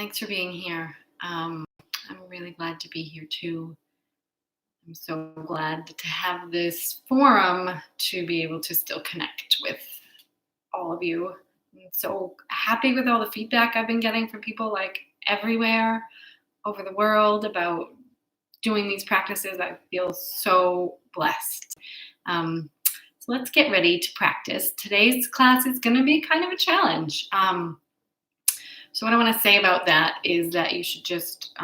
Thanks for being here. I'm really glad to be here too. I'm so glad to have this forum to be able to still connect with all of you. I'm so happy with all the feedback I've been getting from people like everywhere over the world about doing these practices. I feel so blessed. So let's get ready to practice. Today's class is going to be kind of a challenge. So what I want to say about that is that you should just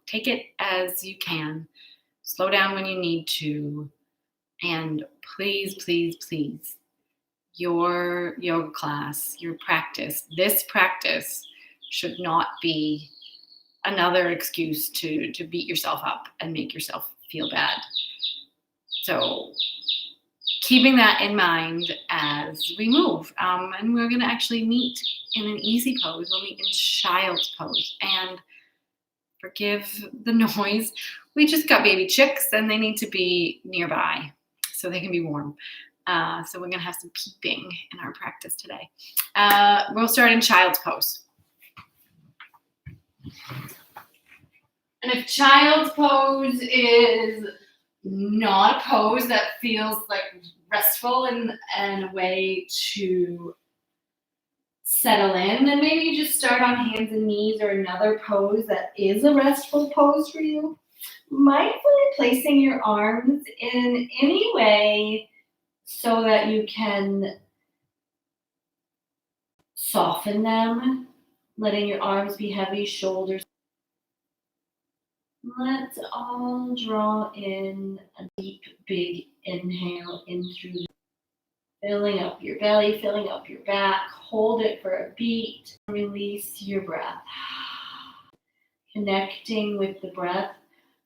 take it as you can. Slow down when you need to. And please, please, please, your yoga class, your practice, this practice should not be another excuse to beat yourself up and make yourself feel bad. So keeping that in mind as we move. And we're going to actually meet in an easy pose. We'll meet in child's pose. And forgive the noise. We just got baby chicks and they need to be nearby so they can be warm. So we're going to have some peeping in our practice today. We'll start in child's pose. And if child's pose is not a pose that feels like restful and a way to settle in, then maybe you just start on hands and knees or another pose that is a restful pose for you. Mindfully placing your arms in any way so that you can soften them, letting your arms be heavy, shoulders. Let's all draw in a deep, big inhale in through, filling up your belly, filling up your back. Hold it for a beat. Release your breath. Connecting with the breath.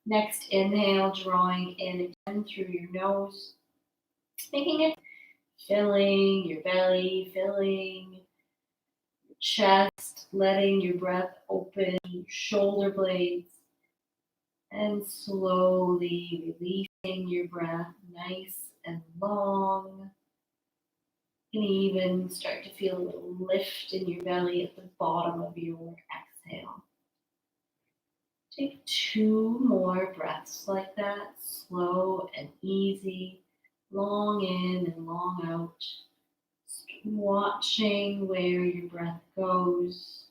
Next inhale, drawing in again through your nose. Making it, filling your belly, filling your chest, letting your breath open your shoulder blades. And slowly releasing your breath nice and long. You can even start to feel a little lift in your belly at the bottom of your exhale. Take 2 more breaths like that, slow and easy, long in and long out. Just watching where your breath goes.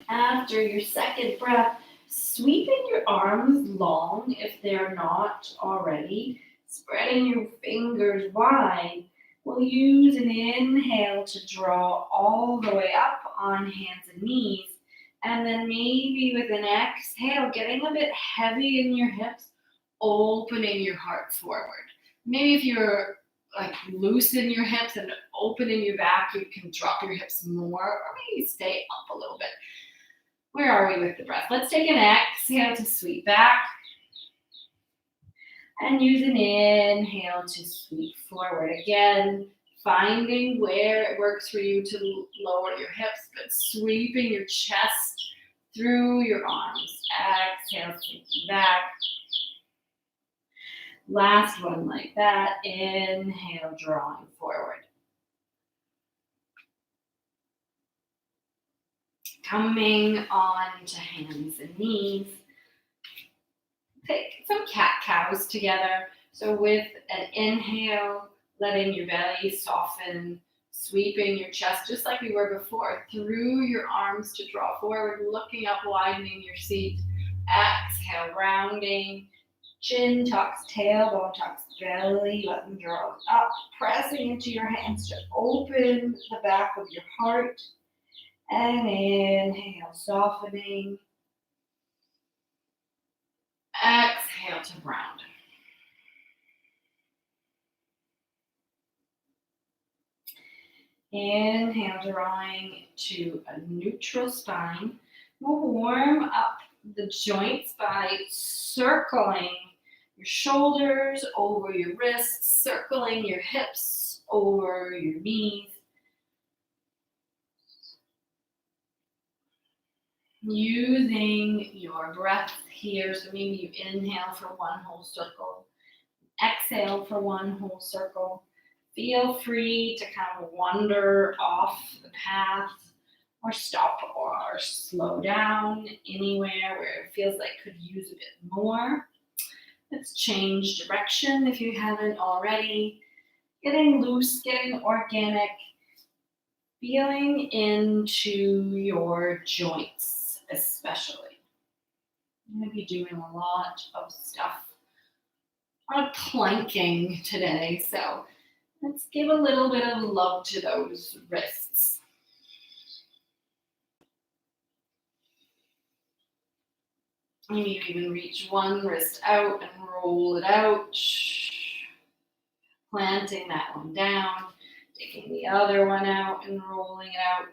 After your second breath, sweeping your arms long if they're not already, spreading your fingers wide. We'll use an inhale to draw all the way up on hands and knees, and then maybe with an exhale, getting a bit heavy in your hips, opening your heart forward. Maybe if you're loose in your hips and open in your back, you can drop your hips more, or maybe stay up a little bit. Where are we with the breath? Let's take an exhale to sweep back. And use an inhale to sweep forward. Again, finding where it works for you to lower your hips, but sweeping your chest through your arms. Exhale, sweeping back. Last one like that. Inhale, drawing forward. Coming on to hands and knees. Take some cat-cows together. So with an inhale, letting your belly soften, sweeping your chest just like we were before, through your arms to draw forward, looking up, widening your seat. Exhale, rounding. Chin tucks, tailbone tucks, belly button draws up, pressing into your hands to open the back of your heart. And inhale, softening. Exhale to round. Inhale, drawing to a neutral spine. We'll warm up the joints by circling your shoulders over your wrists, circling your hips over your knees. Using your breath here, so maybe you inhale for one whole circle, exhale for one whole circle, Feel free to kind of wander off the path or stop or slow down anywhere where it feels like could use a bit more. Let's change direction if you haven't already. Getting loose, getting organic, feeling into your joints especially. I'm going to be doing a lot of stuff on planking today, so let's give a little bit of love to those wrists. Maybe you even reach one wrist out and roll it out. Planting that one down, taking the other one out and rolling it out.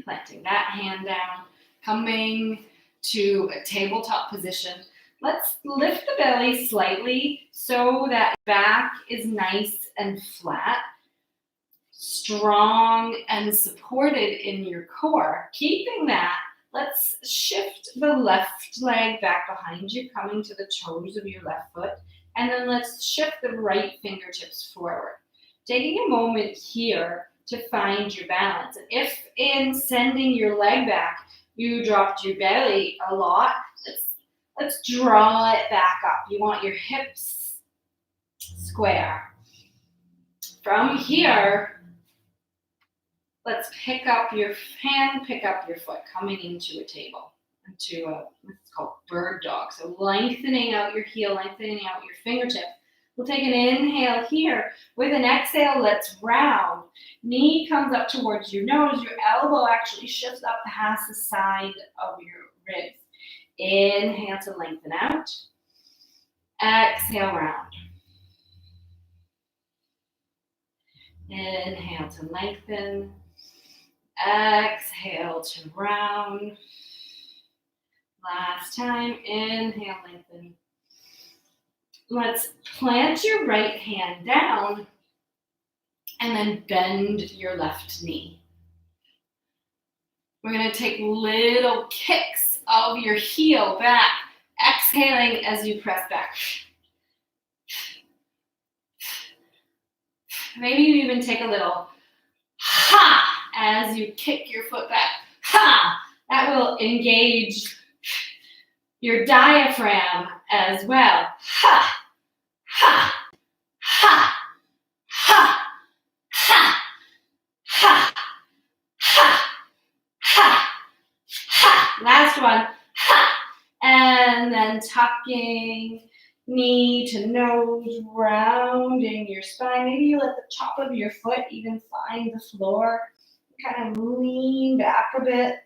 Planting that hand down, coming to a tabletop position. Let's lift the belly slightly so that back is nice and flat, strong and supported in your core. Keeping that, let's shift the left leg back behind you, coming to the toes of your left foot, and then let's shift the right fingertips forward. Taking a moment here to find your balance. And if in sending your leg back, you dropped your belly a lot, let's draw it back up. You want your hips square. From here, let's pick up your hand, pick up your foot, coming into a table, into a, what's called bird dog. So lengthening out your heel, lengthening out your fingertip. We'll take an inhale here. With an exhale, let's round. Knee comes up towards your nose. Your elbow actually shifts up past the side of your ribs. Inhale to lengthen out. Exhale, round. Inhale to lengthen. Exhale to round. Last time, inhale, lengthen. Let's plant your right hand down and then bend your left knee. We're going to take little kicks of your heel back, exhaling as you press back. Maybe you even take a little ha as you kick your foot back. Ha! That will engage your diaphragm as well. Ha! Ha! Ha! Ha! Ha! Ha! Ha! Ha! Ha! Last one. Ha! And then tucking knee to nose, rounding your spine. Maybe you let the top of your foot even find the floor. Kind of lean back a bit.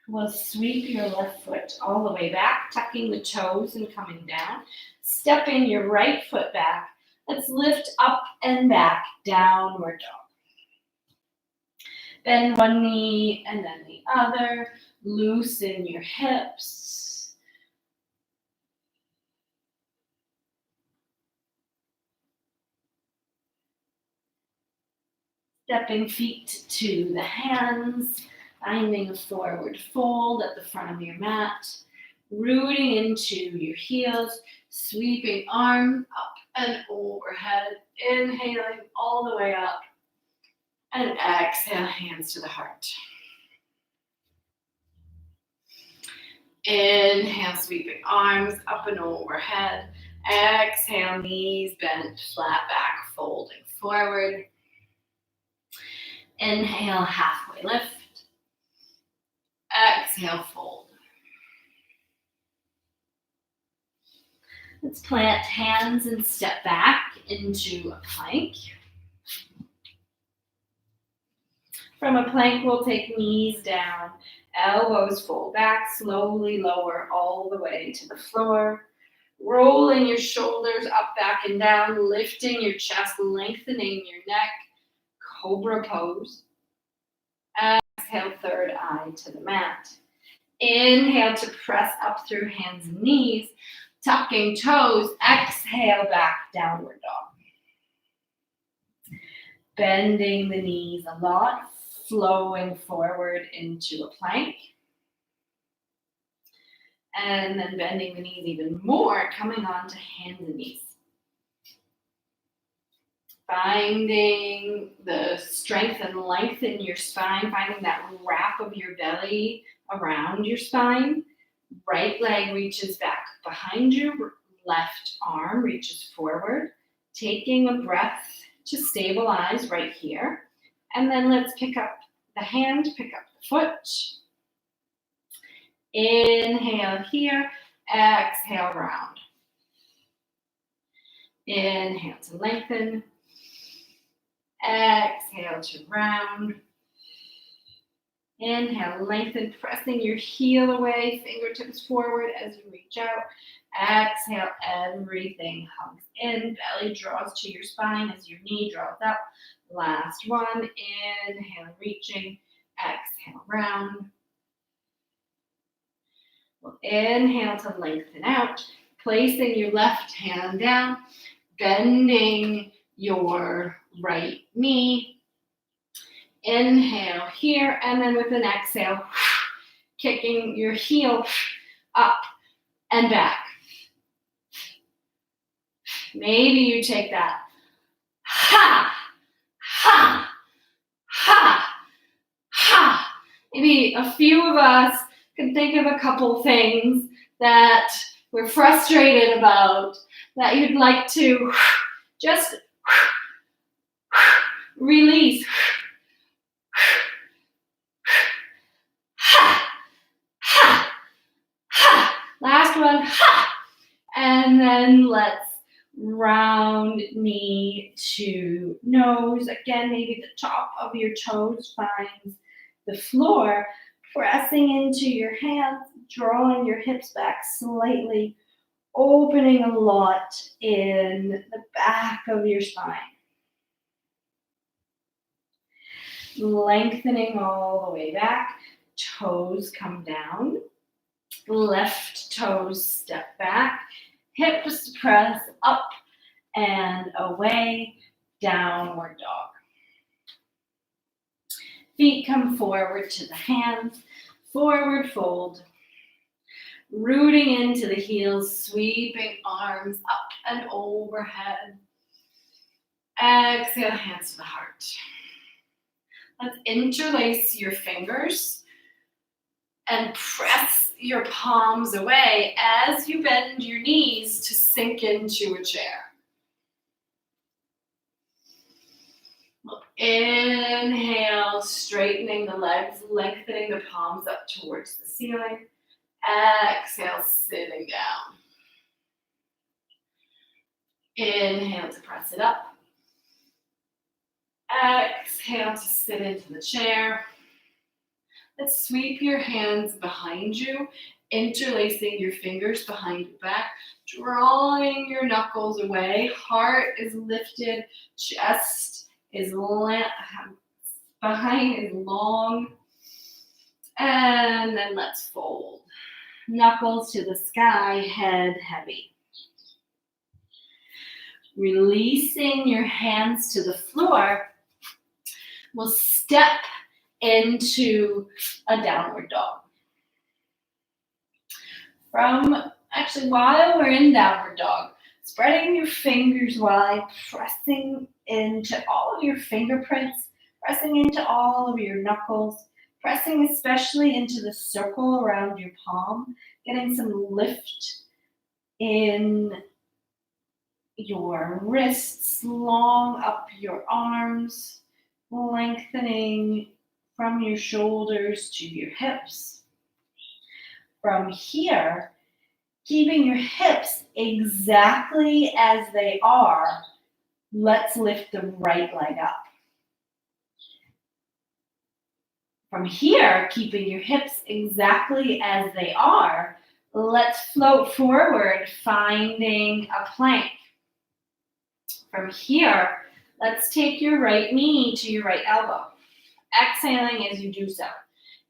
We'll sweep your left foot all the way back, tucking the toes and coming down. Stepping your right foot back. Let's lift up and back, downward dog. Bend one knee and then the other. Loosen your hips. Stepping feet to the hands. Finding a forward fold at the front of your mat, rooting into your heels, sweeping arms up and overhead, inhaling all the way up, and exhale, hands to the heart. Inhale, sweeping arms up and overhead. Exhale, knees bent, flat back, folding forward. Inhale, halfway lift. Exhale, fold. Let's plant hands and step back into a plank. From a plank, we'll take knees down, elbows fold back, slowly lower all the way to the floor. Rolling your shoulders up, back, and down, lifting your chest, lengthening your neck. Cobra pose. Exhale, third eye to the mat. Inhale to press up through hands and knees, tucking toes. Exhale, back, downward dog. Bending the knees a lot, flowing forward into a plank. And then bending the knees even more, coming on to hands and knees. Finding the strength and length in your spine, finding that wrap of your belly around your spine. Right leg reaches back behind you, left arm reaches forward. Taking a breath to stabilize right here. And then let's pick up the hand, pick up the foot. Inhale here, exhale round. Inhale to lengthen. Exhale to round. Inhale, lengthen, pressing your heel away, fingertips forward as you reach out. Exhale, everything hugs in, belly draws to your spine as your knee draws up. Last one, inhale, reaching, exhale, round. We'll inhale to lengthen out, placing your left hand down, bending your right knee. Inhale here, and then with an exhale, kicking your heel up and back. Maybe you take that ha, ha, ha, ha. Maybe a few of us can think of a couple things that we're frustrated about, that you'd like to just release. Ha, ha, ha. Last one, ha. And then let's round knee to nose. Again, maybe the top of your toes finds the floor, pressing into your hands, drawing your hips back slightly, opening a lot in the back of your spine. Lengthening all the way back, toes come down, left toes step back, hips press up and away, downward dog. Feet come forward to the hands, forward fold. Rooting into the heels, sweeping arms up and overhead. Exhale, hands to the heart. Let's interlace your fingers and press your palms away as you bend your knees to sink into a chair. Inhale, straightening the legs, lengthening the palms up towards the ceiling. Exhale, sitting down. Inhale to press it up. Exhale to sit into the chair. Let's sweep your hands behind you, interlacing your fingers behind your back, drawing your knuckles away. Heart is lifted, chest is behind is long. And then let's fold. Knuckles to the sky, head heavy. Releasing your hands to the floor, we'll step into a downward dog. While we're in downward dog, spreading your fingers wide, pressing into all of your fingerprints, pressing into all of your knuckles, pressing especially into the circle around your palm, getting some lift in your wrists, long up your arms, lengthening from your shoulders to your hips. From here, keeping your hips exactly as they are, let's lift the right leg up. From here, keeping your hips exactly as they are, let's float forward, finding a plank. From here, let's take your right knee to your right elbow. Exhaling as you do so.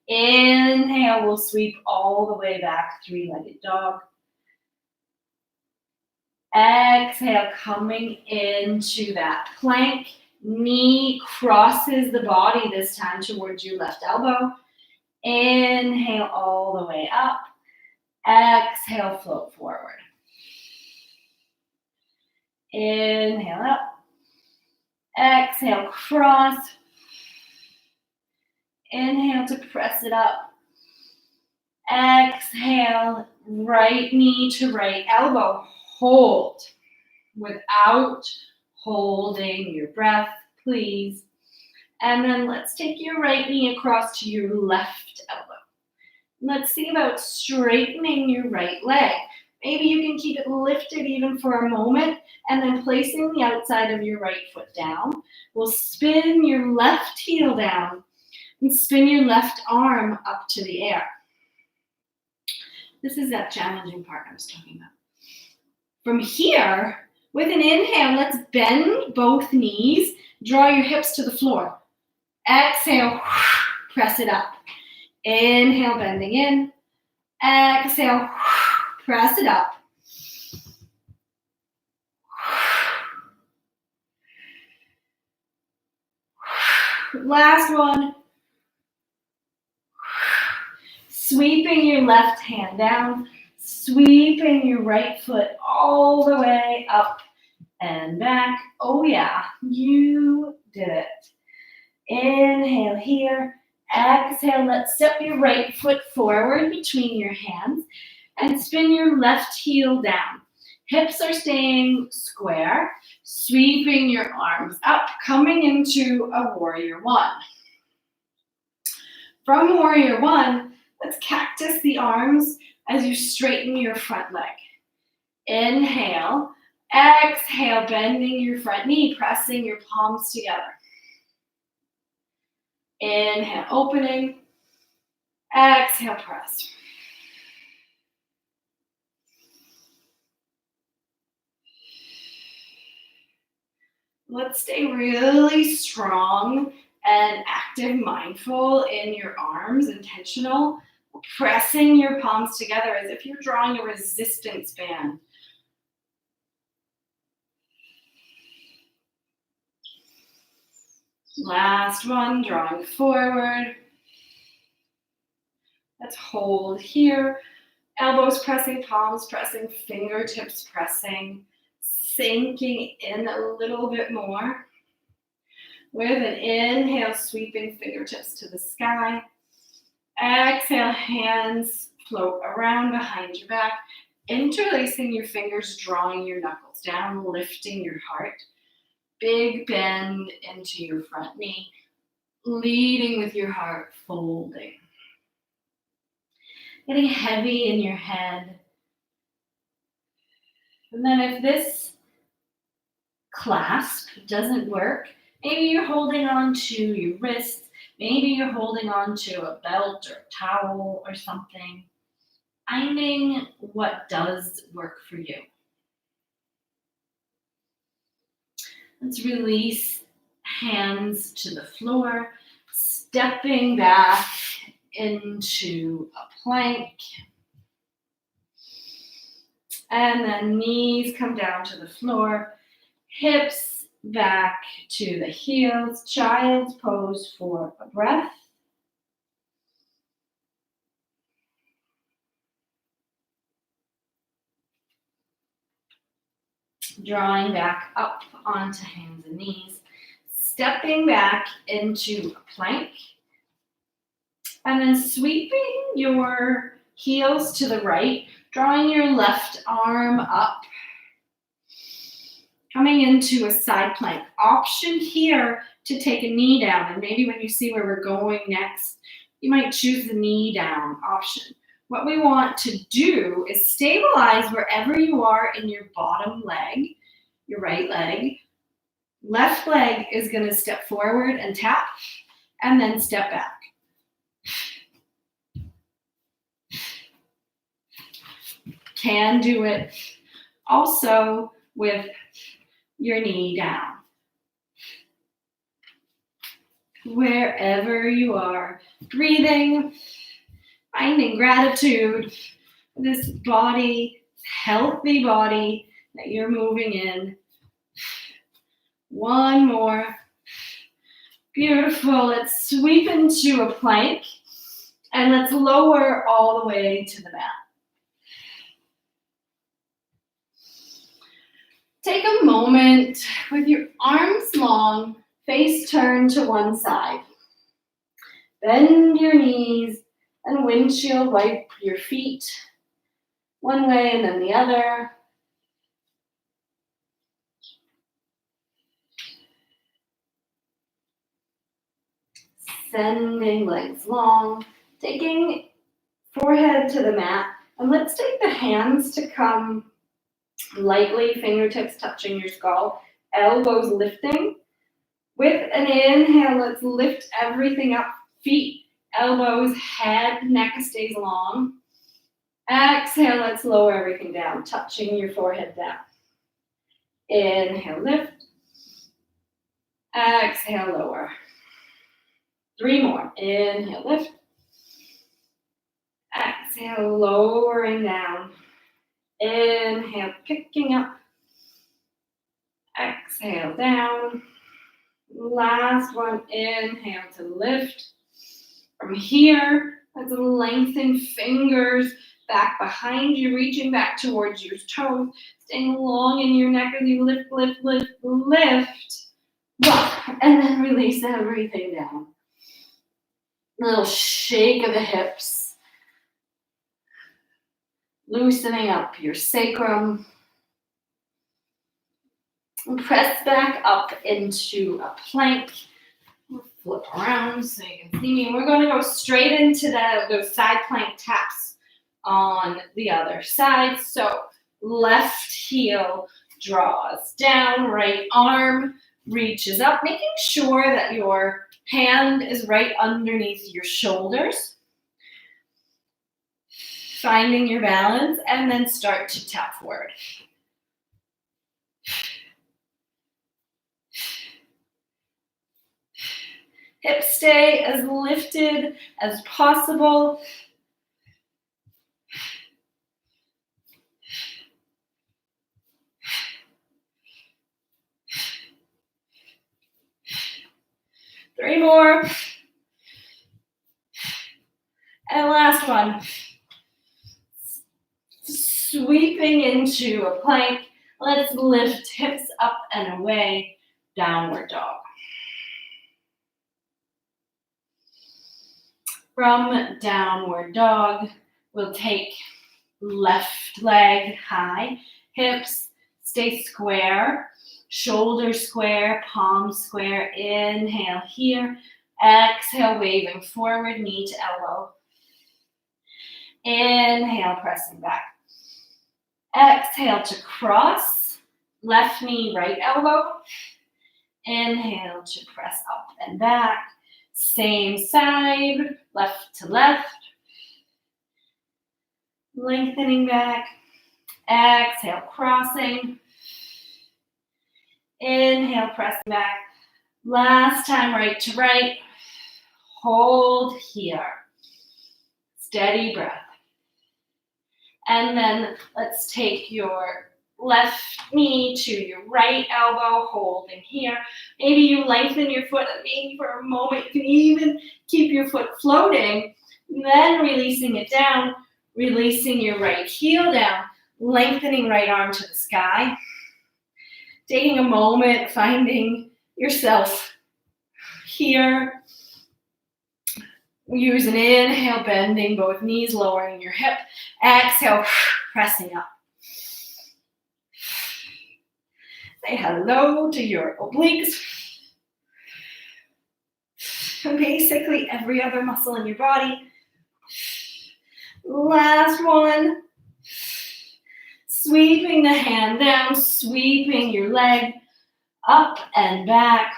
Inhale, we'll sweep all the way back, three-legged dog. Exhale, coming into that plank. Knee crosses the body this time towards your left elbow. Inhale all the way up. Exhale, float forward. Inhale up. Exhale, cross. Inhale to press it up. Exhale, right knee to right elbow. Hold without holding your breath, please. And then let's take your right knee across to your left elbow. Let's see about straightening your right leg. Maybe you can keep it lifted even for a moment, and then placing the outside of your right foot down. We'll spin your left heel down and spin your left arm up to the air. This is that challenging part I was talking about. From here, with an inhale, let's bend both knees. Draw your hips to the floor. Exhale, press it up. Inhale, bending in. Exhale, press it up. Last one. Sweeping your left hand down. Sweeping your right foot all the way up and back. Oh yeah, you did it. Inhale here. Exhale, let's step your right foot forward between your hands and spin your left heel down. Hips are staying square, sweeping your arms up, coming into a warrior one. From warrior one, let's cactus the arms as you straighten your front leg. Inhale, exhale, bending your front knee, pressing your palms together. Inhale, opening. Exhale, press. Let's stay really strong and active, mindful in your arms, intentional, pressing your palms together as if you're drawing a resistance band. Last one, drawing forward. Let's hold here. Elbows pressing, palms pressing, fingertips pressing, sinking in a little bit more. With an inhale, sweeping fingertips to the sky. Exhale, hands float around behind your back, interlacing your fingers, drawing your knuckles down, lifting your heart. Big bend into your front knee, leading with your heart, folding. Getting heavy in your head. And then if this clasp doesn't work, maybe you're holding on to your wrists, maybe you're holding on to a belt or towel or something. Finding what does work for you. Let's release hands to the floor, stepping back into a plank. And then knees come down to the floor, hips back to the heels, child's pose for a breath. Drawing back up onto hands and knees, stepping back into a plank, and then sweeping your heels to the right, drawing your left arm up, coming into a side plank. Option here to take a knee down, and maybe when you see where we're going next, you might choose the knee down option. What we want to do is stabilize wherever you are in your bottom leg, your right leg. Left leg is going to step forward and tap, and then step back. Can do it also with your knee down. Wherever you are, breathing, finding gratitude for this body, healthy body that you're moving in. One more. Beautiful. Let's sweep into a plank and let's lower all the way to the mat. Take a moment with your arms long, face turned to one side. Bend your knees and windshield wipe your feet one way and then the other. Sending legs long, taking forehead to the mat. And let's take the hands to come lightly, fingertips touching your skull, elbows lifting. With an inhale, let's lift everything up. Feet, elbows, head, neck stays long. Exhale, let's lower everything down, touching your forehead down. Inhale, lift. Exhale, lower. 3 more. Inhale, lift. Exhale, lowering down. Inhale, picking up. Exhale, down. Last one. Inhale to lift. From here, let's lengthen fingers back behind you, reaching back towards your toes, staying long in your neck as you lift, lift, lift, lift. And then release everything down. A little shake of the hips. Loosening up your sacrum. And press back up into a plank. We'll flip around so you can see me. We're going to go straight into those side plank taps on the other side. So left heel draws down, right arm reaches up, making sure that your hand is right underneath your shoulders. Finding your balance, and then start to tap forward. Hips stay as lifted as possible. Three more. And last one. Sweeping into a plank. Let's lift hips up and away. Downward dog. From downward dog, we'll take left leg high. Hips stay square. Shoulders square, palms square. Inhale here. Exhale, waving forward, knee to elbow. Inhale, pressing back. Exhale to cross. Left knee, right elbow. Inhale to press up and back. Same side, left to left. Lengthening back. Exhale, crossing. Inhale, pressing back. Last time, right to right. Hold here. Steady breath. And then let's take your left knee to your right elbow, holding here. Maybe you lengthen your foot, and maybe for a moment you can even keep your foot floating, then releasing it down, releasing your right heel down, lengthening right arm to the sky. Taking a moment, finding yourself here. Use an inhale, bending both knees, lowering your hip. Exhale, pressing up. Say hello to your obliques. Basically every other muscle in your body. Last one. Sweeping the hand down, sweeping your leg up and back.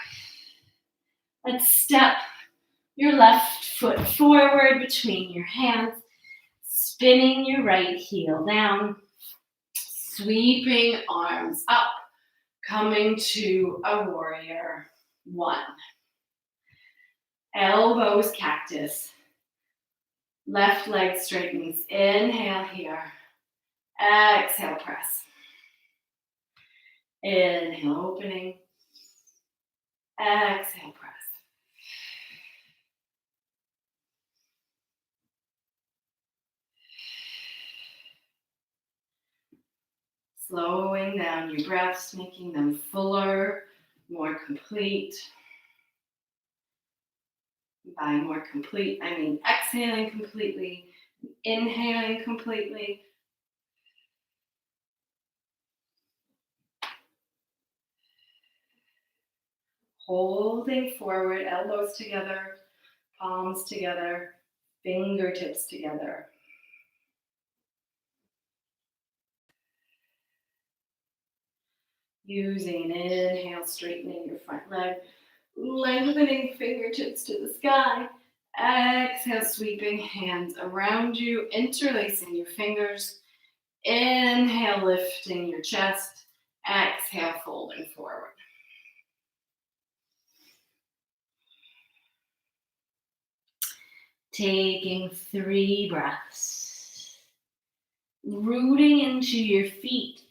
Let's step your left foot forward between your hands, spinning your right heel down, sweeping arms up, coming to a warrior one. Elbows cactus. Left leg straightens. Inhale here. Exhale, press. Inhale, opening. Exhale, press. Slowing down your breaths, making them fuller, more complete. By more complete, I mean exhaling completely, inhaling completely. Holding forward, elbows together, palms together, fingertips together. Using an inhale, straightening your front leg, lengthening fingertips to the sky. Exhale, sweeping hands around you, interlacing your fingers. Inhale, lifting your chest. Exhale, folding forward. Taking 3 breaths. Rooting into your feet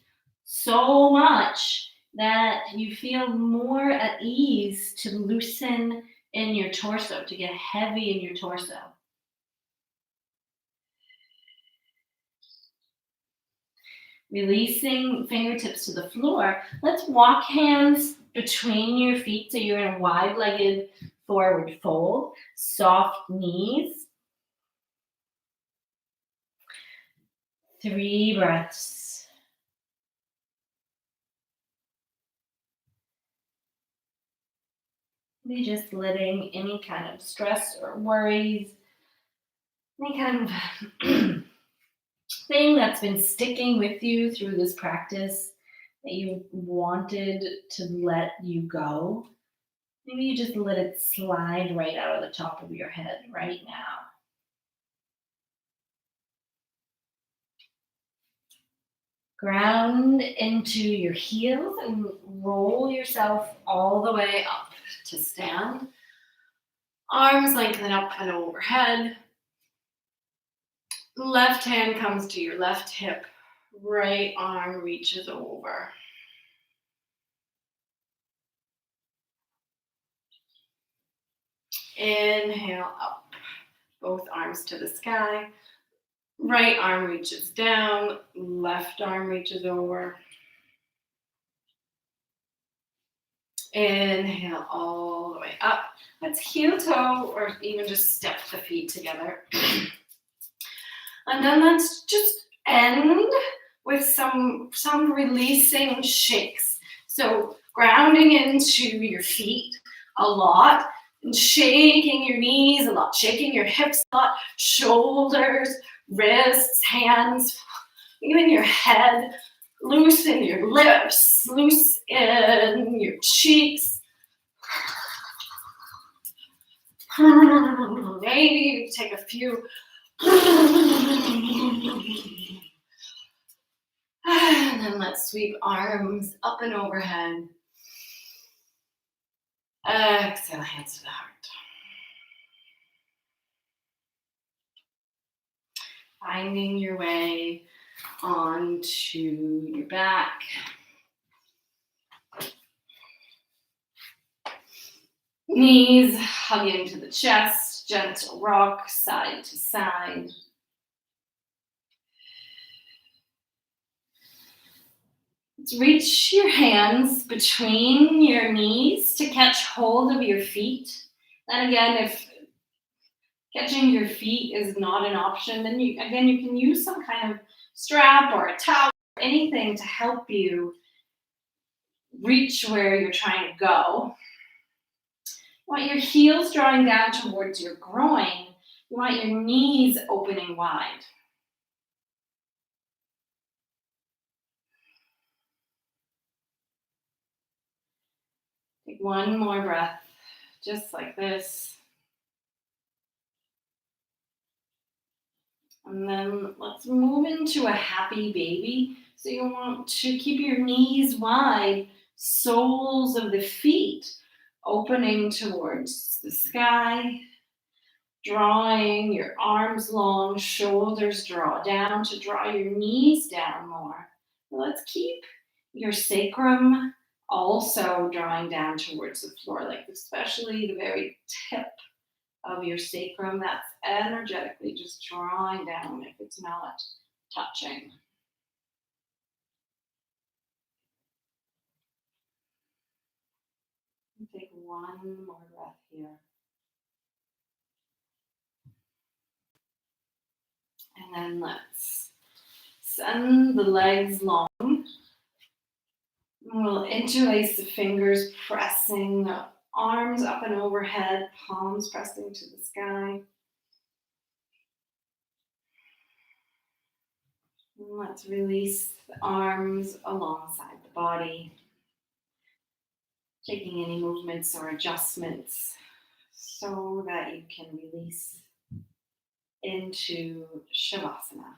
so much that you feel more at ease to loosen in your torso, to get heavy in your torso. Releasing fingertips to the floor. Let's walk hands between your feet so you're in a wide-legged forward fold. Soft knees. 3 breaths. Maybe just letting any kind of stress or worries, any kind of thing that's been sticking with you through this practice that you wanted to let you go, maybe you just let it slide right out of the top of your head right now. Ground into your heels and roll yourself all the way up to stand. Arms lengthen up and overhead. Left hand comes to your left hip. Right arm reaches over. Inhale up. Both arms to the sky. Right arm reaches down. Left arm reaches over. Inhale all the way up. Let's heel toe or even just step the feet together. And then let's just end with some releasing shakes. So grounding into your feet a lot and shaking your knees a lot, shaking your hips a lot, shoulders, wrists, hands, even your head. Loosen your lips, loosen your cheeks. Maybe you take a few. And then let's sweep arms up and overhead. Exhale, hands to the heart. Finding your way onto your back. Knees hugging to the chest, gentle rock side to side. Let's reach your hands between your knees to catch hold of your feet. And again, if catching your feet is not an option, then you can use some kind of strap or a towel or anything to help you reach where you're trying to go. You want your heels drawing down towards your groin. You want your knees opening wide. Take one more breath, just like this. And then let's move into a happy baby. So you want to keep your knees wide, soles of the feet opening towards the sky, drawing your arms long, shoulders draw down to draw your knees down more. Let's keep your sacrum also drawing down towards the floor, like especially the very tip of your sacrum. That's energetically just drawing down if it's not touching. one more breath here. And then let's send the legs long. We'll interlace the fingers, pressing the arms up and overhead, palms pressing to the sky. And let's release the arms alongside the body, taking any movements or adjustments so that you can release into Shavasana.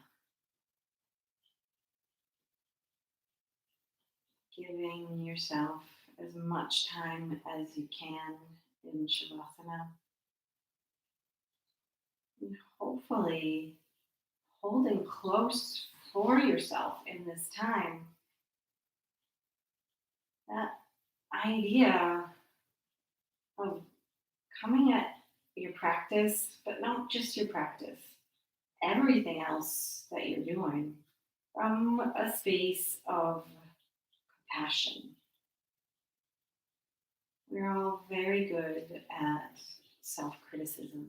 Giving yourself as much time as you can in Shavasana. And hopefully holding close for yourself in this time that idea of coming at your practice, but not just your practice, everything else that you're doing from a space of compassion. We're all very good at self-criticism.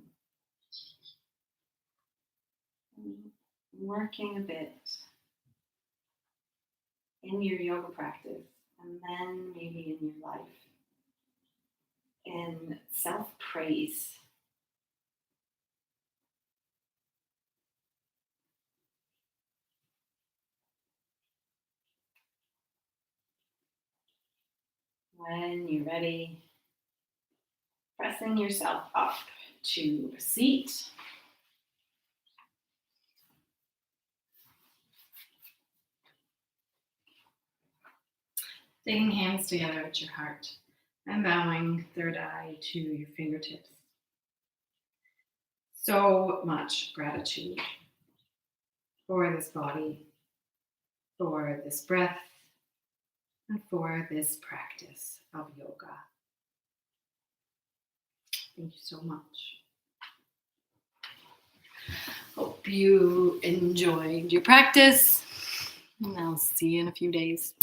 Working a bit in your yoga practice and then maybe in your life in self-praise. When you're ready, pressing yourself up to a seat. Taking hands together at your heart and bowing third eye to your fingertips. So much gratitude for this body, for this breath, and for this practice of yoga. Thank you so much. Hope you enjoyed your practice, and I'll see you in a few days.